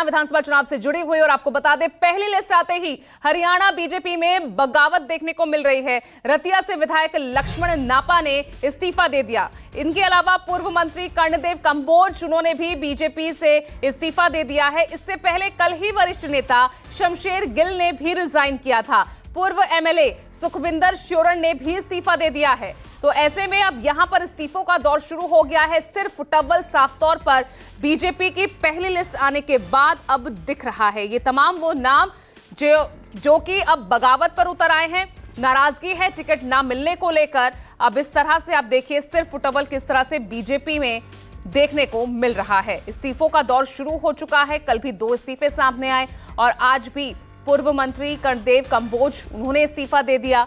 विधानसभा चुनाव से जुड़ी हुई और आपको बता दें, पहली लिस्ट आते ही हरियाणा बीजेपी में बगावत देखने को मिल रही है। रतिया से विधायक लक्ष्मण नापा ने इस्तीफा दे दिया। इनके अलावा पूर्व मंत्री कर्णदेव कंबोज, उन्होंने भी बीजेपी से इस्तीफा दे दिया है। इससे पहले कल ही वरिष्ठ नेता शमशेर गिल ने भी रिजाइन किया था। पूर्व एमएलए सुखविंदर श्योरण ने भी इस्तीफा दे दिया है। तो ऐसे में अब यहां पर इस्तीफों का दौर शुरू हो गया है। सिर्फ टव्वल साफ तौर पर बीजेपी की पहली लिस्ट आने के बाद अब दिख रहा है। ये तमाम वो नाम जो कि अब बगावत पर उतर आए हैं। नाराजगी है टिकट ना मिलने को लेकर। अब इस तरह से आप देखिए सिर्फ टव्वल किस तरह से बीजेपी में देखने को मिल रहा है। इस्तीफों का दौर शुरू हो चुका है। कल भी 2 इस्तीफे सामने आए और आज भी पूर्व मंत्री कर्णदेव कंबोज, उन्होंने इस्तीफा दे दिया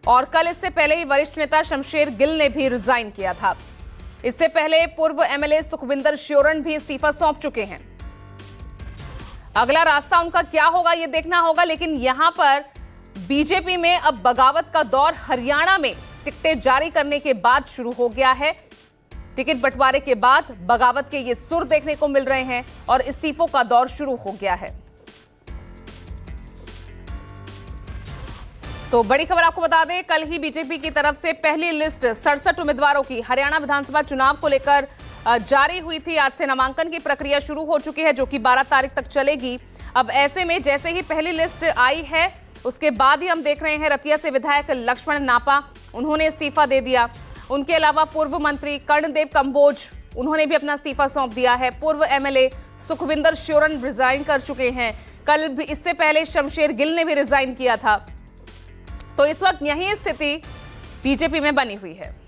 और कल इससे पहले ही वरिष्ठ नेता शमशेर गिल ने भी रिजाइन किया था। इससे पहले पूर्व एमएलए सुखविंदर श्योरण भी इस्तीफा सौंप चुके हैं। अगला रास्ता उनका क्या होगा ये देखना होगा, लेकिन यहां पर बीजेपी में अब बगावत का दौर हरियाणा में टिकटें जारी करने के बाद शुरू हो गया है। टिकट बंटवारे के बाद बगावत के ये सुर देखने को मिल रहे हैं और इस्तीफों का दौर शुरू हो गया है। तो बड़ी खबर आपको बता दें, कल ही बीजेपी की तरफ से पहली लिस्ट 67 उम्मीदवारों की हरियाणा विधानसभा चुनाव को लेकर जारी हुई थी। आज से नामांकन की प्रक्रिया शुरू हो चुकी है, जो कि 12 तारीख तक चलेगी। अब ऐसे में जैसे ही पहली लिस्ट आई है, उसके बाद ही हम देख रहे हैं रतिया से विधायक लक्ष्मण नापा, उन्होंने इस्तीफा दे दिया। उनके अलावा पूर्व मंत्री कर्णदेव कंबोज, उन्होंने भी अपना इस्तीफा सौंप दिया है। पूर्व एमएलए सुखविंदर श्योरण रिजाइन कर चुके हैं। कल भी इससे पहले शमशेर गिल ने भी रिजाइन किया था। तो इस वक्त यही स्थिति बीजेपी में बनी हुई है।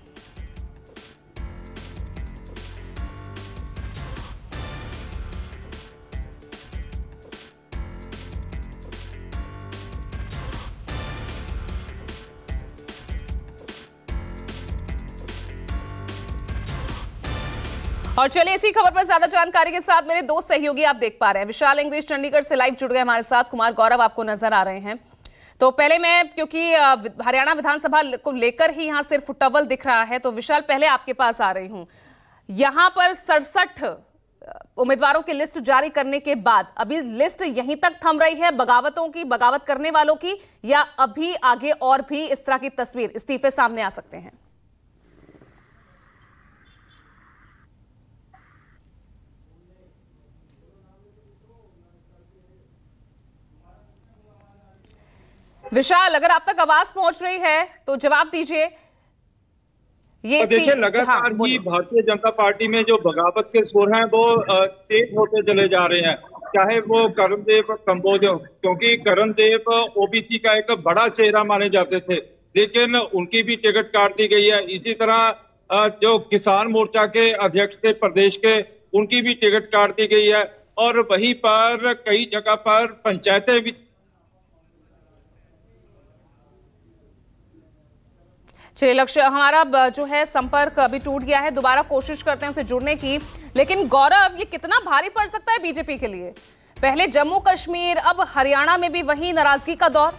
और चलिए इसी खबर पर ज्यादा जानकारी के साथ मेरे 2 सहयोगी आप देख पा रहे हैं। विशाल इंग्लिश चंडीगढ़ से लाइव जुड़ गए हमारे साथ। कुमार गौरव आपको नजर आ रहे हैं। तो पहले मैं, क्योंकि हरियाणा विधानसभा को लेकर ही यहां सिर्फ टव्वल दिख रहा है, तो विशाल पहले आपके पास आ रही हूं। यहां पर 67 उम्मीदवारों की लिस्ट जारी करने के बाद अभी लिस्ट यहीं तक थम रही है बगावतों की, बगावत करने वालों की, या अभी आगे और भी इस तरह की तस्वीर, इस्तीफे सामने आ सकते हैं? विशाल, अगर आप तक आवाज पहुंच रही है तो जवाब दीजिए। ये देखिए, लगातार ही भारतीय जनता पार्टी में जो बगावत के स्कोर हैं वो तेज होते चले जा रहे हैं। चाहे वो कर्णदेव कंबोज हो, क्योंकि कर्णदेव ओबीसी का एक बड़ा चेहरा माने जाते थे, लेकिन उनकी भी टिकट काट दी गई है। इसी तरह जो किसान मोर्चा के अध्यक्ष थे प्रदेश के, उनकी भी टिकट काट दी गई है। और वहीं पर कई जगह पर पंचायतें भी। चलिए लक्ष्य, हमारा जो है संपर्क अभी टूट गया है, दोबारा कोशिश करते हैं उसे जुड़ने की। लेकिन गौरव, ये कितना भारी पड़ सकता है बीजेपी के लिए? पहले जम्मू कश्मीर, अब हरियाणा में भी वही नाराजगी का दौर।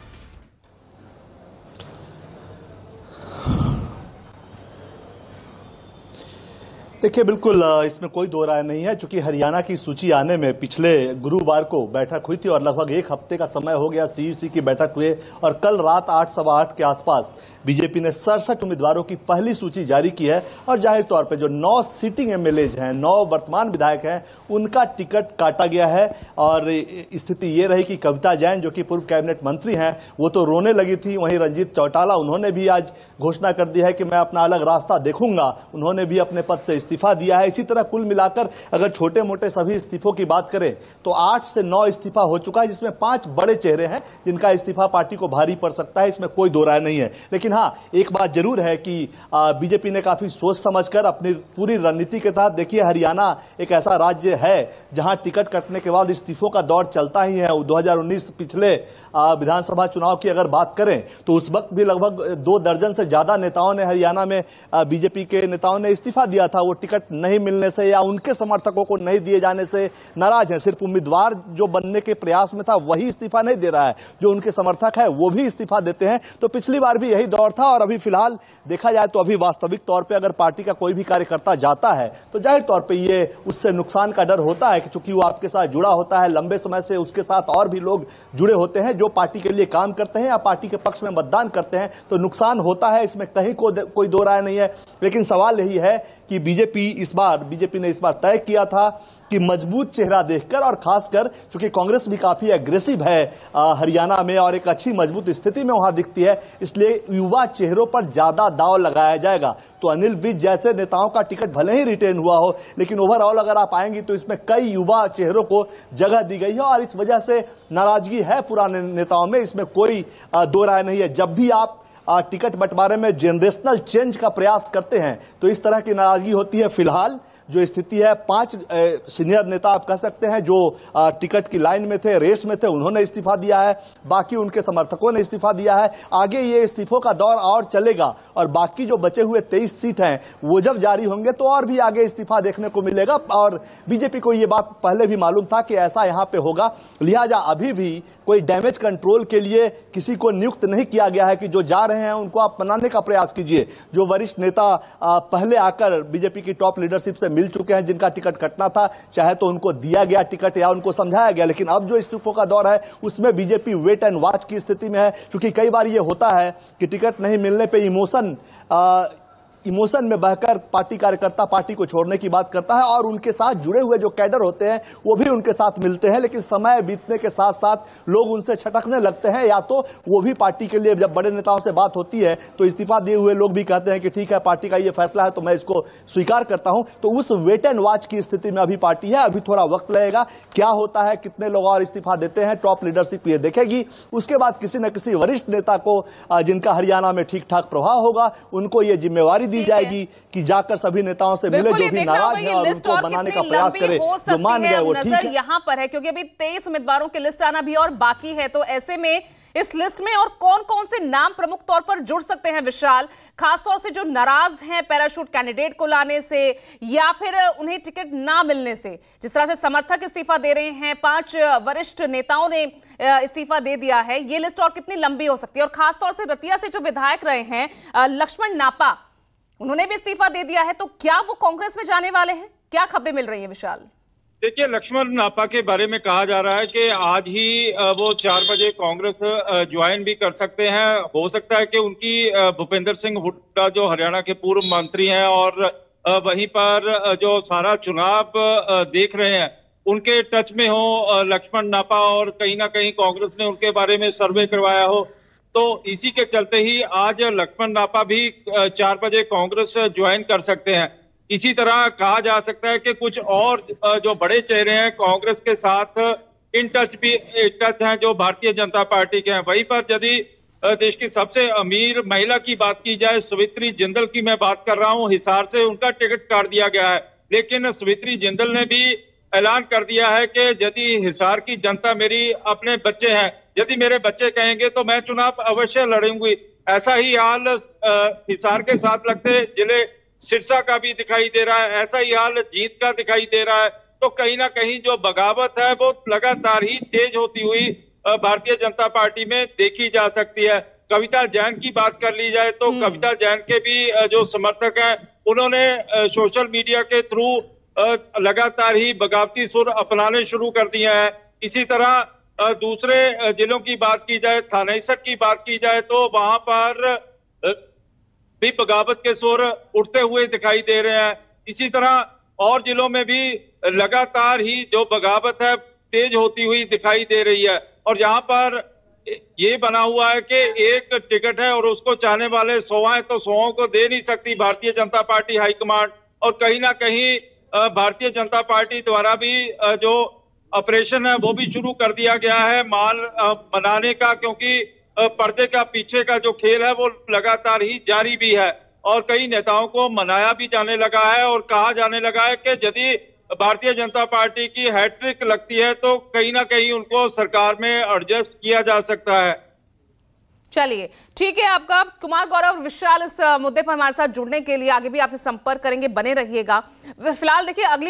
देखिए, बिल्कुल इसमें कोई दो राय नहीं है, क्योंकि हरियाणा की सूची आने में पिछले गुरुवार को बैठक हुई थी और लगभग 1 हफ्ते का समय हो गया सीईसी की बैठक हुए, और कल रात 8 सवा 8 के आसपास बीजेपी ने 67 उम्मीदवारों की पहली सूची जारी की है। और जाहिर तौर पे जो 9 सिटिंग एमएलएज हैं, 9 वर्तमान विधायक हैं, उनका टिकट काटा गया है। और स्थिति ये रही कि कविता जैन, जो कि पूर्व कैबिनेट मंत्री हैं, वो तो रोने लगी थी। वहीं रंजीत चौटाला, उन्होंने भी आज घोषणा कर दी है कि मैं अपना अलग रास्ता देखूंगा, उन्होंने भी अपने पद से इस्तीफा दिया है। इसी तरह कुल मिलाकर अगर छोटे मोटे सभी इस्तीफों की बात करें तो 8 से 9 इस्तीफा हो चुका है, जिसमें 5 बड़े चेहरे हैं जिनका इस्तीफा पार्टी को भारी पड़ सकता है। इसमें कोई दो राय नहीं है। लेकिन हाँ, एक बात जरूर है कि बीजेपी ने काफी सोच समझकर अपनी पूरी रणनीति के तहत, देखिए हरियाणा एक ऐसा राज्य है जहां टिकट कटने के बाद इस्तीफों का दौर चलता ही है। 2019 पिछले विधानसभा चुनाव की अगर बात करें तो उस वक्त भी लगभग 2 दर्जन से ज्यादा नेताओं ने हरियाणा में, बीजेपी के नेताओं ने इस्तीफा दिया था। वो टिकट नहीं मिलने से या उनके समर्थकों को नहीं दिए जाने से नाराज हैं। सिर्फ उम्मीदवार जो बनने के प्रयास में था वही इस्तीफा नहीं दे रहा है, जो उनके समर्थक है वो भी इस्तीफा देते हैं। तो पिछली बार भी यही दौर था और अभी फिलहाल देखा जाए तो अभी वास्तविक तौर पर अगर पार्टी का कोई भी कार्यकर्ता जाता है तो जाहिर तौर पर ये उससे नुकसान का डर होता है कि चूंकि वो आपके साथ जुड़ा होता है, लंबे समय से उसके साथ और भी लोग जुड़े होते हैं जो पार्टी के लिए काम करते हैं या पार्टी के पक्ष में मतदान करते हैं, तो नुकसान होता है, इसमें कहीं कोई दो राय नहीं है। लेकिन सवाल यही है कि बीजेपी ने इस बार तय किया था कि मजबूत चेहरा देखकर, और खासकर क्योंकि कांग्रेस भी काफी एग्रेसिव है हरियाणा में और एक अच्छी मजबूत स्थिति में वहां दिखती है, इसलिए युवा चेहरों पर ज्यादा दांव लगाया जाएगा। तो अनिल विज जैसे नेताओं का टिकट भले ही रिटेन हुआ हो, लेकिन ओवरऑल अगर आप आएंगी तो इसमें कई युवा चेहरों को जगह दी गई है और इस वजह से नाराजगी है पुराने नेताओं में, इसमें कोई दो राय नहीं है। जब भी आप टिकट बंटवारे में जनरेशनल चेंज का प्रयास करते हैं तो इस तरह की नाराजगी होती है। फिलहाल जो स्थिति है, 5 सीनियर नेता आप कह सकते हैं जो टिकट की लाइन में थे, रेस में थे, उन्होंने इस्तीफा दिया है, बाकी उनके समर्थकों ने इस्तीफा दिया है। आगे ये इस्तीफों का दौर और चलेगा और बाकी जो बचे हुए 23 सीट हैं वो जब जारी होंगे तो और भी आगे इस्तीफा देखने को मिलेगा। और बीजेपी को ये बात पहले भी मालूम था कि ऐसा यहां पे होगा, लिहाजा अभी भी कोई डैमेज कंट्रोल के लिए किसी को नियुक्त नहीं किया गया है कि जो जा रहे हैं उनको आप बनाने का प्रयास कीजिए। जो वरिष्ठ नेता पहले आकर बीजेपी की टॉप लीडरशिप से मिल चुके हैं, जिनका टिकट कटना था, चाहे तो उनको दिया गया टिकट या उनको समझाया गया, लेकिन अब जो इस्तीफों का दौर है उसमें बीजेपी वेट एंड वॉच की स्थिति में है। क्योंकि कई बार ये होता है कि टिकट नहीं मिलने पे इमोशन में बहकर पार्टी कार्यकर्ता पार्टी को छोड़ने की बात करता है और उनके साथ जुड़े हुए जो कैडर होते हैं वो भी उनके साथ मिलते हैं, लेकिन समय बीतने के साथ साथ लोग उनसे छटकने लगते हैं, या तो वो भी पार्टी के लिए, जब बड़े नेताओं से बात होती है तो इस्तीफा दिए हुए लोग भी कहते हैं कि ठीक है पार्टी का ये फैसला है तो मैं इसको स्वीकार करता हूं। तो उस वेट एंड वॉच की स्थिति में अभी पार्टी है, अभी थोड़ा वक्त लगेगा। क्या होता है, कितने लोग और इस्तीफा देते हैं, टॉप लीडरशिप ये देखेगी। उसके बाद किसी न किसी वरिष्ठ नेता को जिनका हरियाणा में ठीक ठाक प्रभाव होगा उनको ये जिम्मेवारी दी जाएगी कि जाकर सभी नेताओं से मिले जो भी नाराज हैं और उनको बनाने का प्रयास करे। जो मान गए वो ठीक है। यहाँ पर है क्योंकि अभी 23 उम्मीदवारों की लिस्ट आना भी और बाकी है, तो ऐसे में इस लिस्ट में और कौन कौन से नाम प्रमुख तौर पर जुड़ सकते हैं विशाल, खासतौर से जो नाराज हैं पैराशूट कैंडिडेट को लाने से या फिर उन्हें टिकट ना मिलने से? जिस तरह से समर्थक इस्तीफा दे रहे हैं, 5 वरिष्ठ नेताओं ने इस्तीफा दे दिया है, ये लिस्ट और कितनी लंबी हो सकती है? और खासतौर से रतिया से जो विधायक रहे हैं लक्ष्मण नापा, उन्होंने भी इस्तीफा दे दिया है, तो क्या वो कांग्रेस में जाने वाले हैं? क्या खबरें मिल रही है विशाल? देखिए, लक्ष्मण नापा के बारे में कहा जा रहा है कि आज ही वो 4 बजे कांग्रेस ज्वाइन भी कर सकते हैं। हो सकता है कि उनकी भूपेंद्र सिंह हुड्डा जो हरियाणा के पूर्व मंत्री हैं और वहीं पर जो सारा चुनाव देख रहे हैं उनके टच में हो लक्ष्मण नापा, और कहीं ना कहीं कांग्रेस ने उनके बारे में सर्वे करवाया हो, तो इसी के चलते ही आज लक्ष्मण नापा भी 4 बजे कांग्रेस ज्वाइन कर सकते हैं। इसी तरह कहा जा सकता है कि कुछ और जो बड़े चेहरे हैं कांग्रेस के साथ इन टच हैं जो भारतीय जनता पार्टी के हैं। वहीं पर यदि देश की सबसे अमीर महिला की बात की जाए, सवित्री जिंदल की मैं बात कर रहा हूं, हिसार से उनका टिकट काट दिया गया है, लेकिन सवित्री जिंदल ने भी ऐलान कर दिया है कि यदि हिसार की जनता मेरी अपने बच्चे हैं, यदि मेरे बच्चे कहेंगे तो मैं चुनाव अवश्य लड़ूंगी। ऐसा ही हाल हिसार के साथ लगते जिले सिरसा का भी दिखाई दे रहा है, ऐसा ही हाल जींद का दिखाई दे रहा है। तो कहीं ना कहीं जो बगावत है वो लगातार ही तेज होती हुई भारतीय जनता पार्टी में देखी जा सकती है। कविता जैन की बात कर ली जाए तो कविता जैन के भी जो समर्थक हैं उन्होंने सोशल मीडिया के थ्रू लगातार ही बगावती सुर अपनाने शुरू कर दिए हैं। इसी तरह दूसरे जिलों की बात की जाए, थानेसर की बात की जाए, तो वहां पर भी बगावत के सुर उठते हुए दिखाई दे रहे हैं। इसी तरह और जिलों में भी लगातार ही जो बगावत है तेज होती हुई दिखाई दे रही है। और यहाँ पर ये बना हुआ है कि एक टिकट है और उसको चाहने वाले 100 हैं, तो 100 को दे नहीं सकती भारतीय जनता पार्टी हाईकमांड। और कहीं ना कहीं भारतीय जनता पार्टी द्वारा भी जो ऑपरेशन है वो भी शुरू कर दिया गया है माल बनाने का, क्योंकि पर्दे का पीछे का जो खेल है वो लगातार ही जारी भी है और कई नेताओं को मनाया भी जाने लगा है और कहा जाने लगा है कि यदि भारतीय जनता पार्टी की हैट्रिक लगती है तो कहीं ना कहीं उनको सरकार में एडजस्ट किया जा सकता है। चलिए, ठीक है। आपका कुमार गौरव विशाल इस मुद्दे पर हमारे साथ जुड़ने के लिए आगे भी आपसे संपर्क करेंगे, बने रहिएगा। फिलहाल देखिए अगली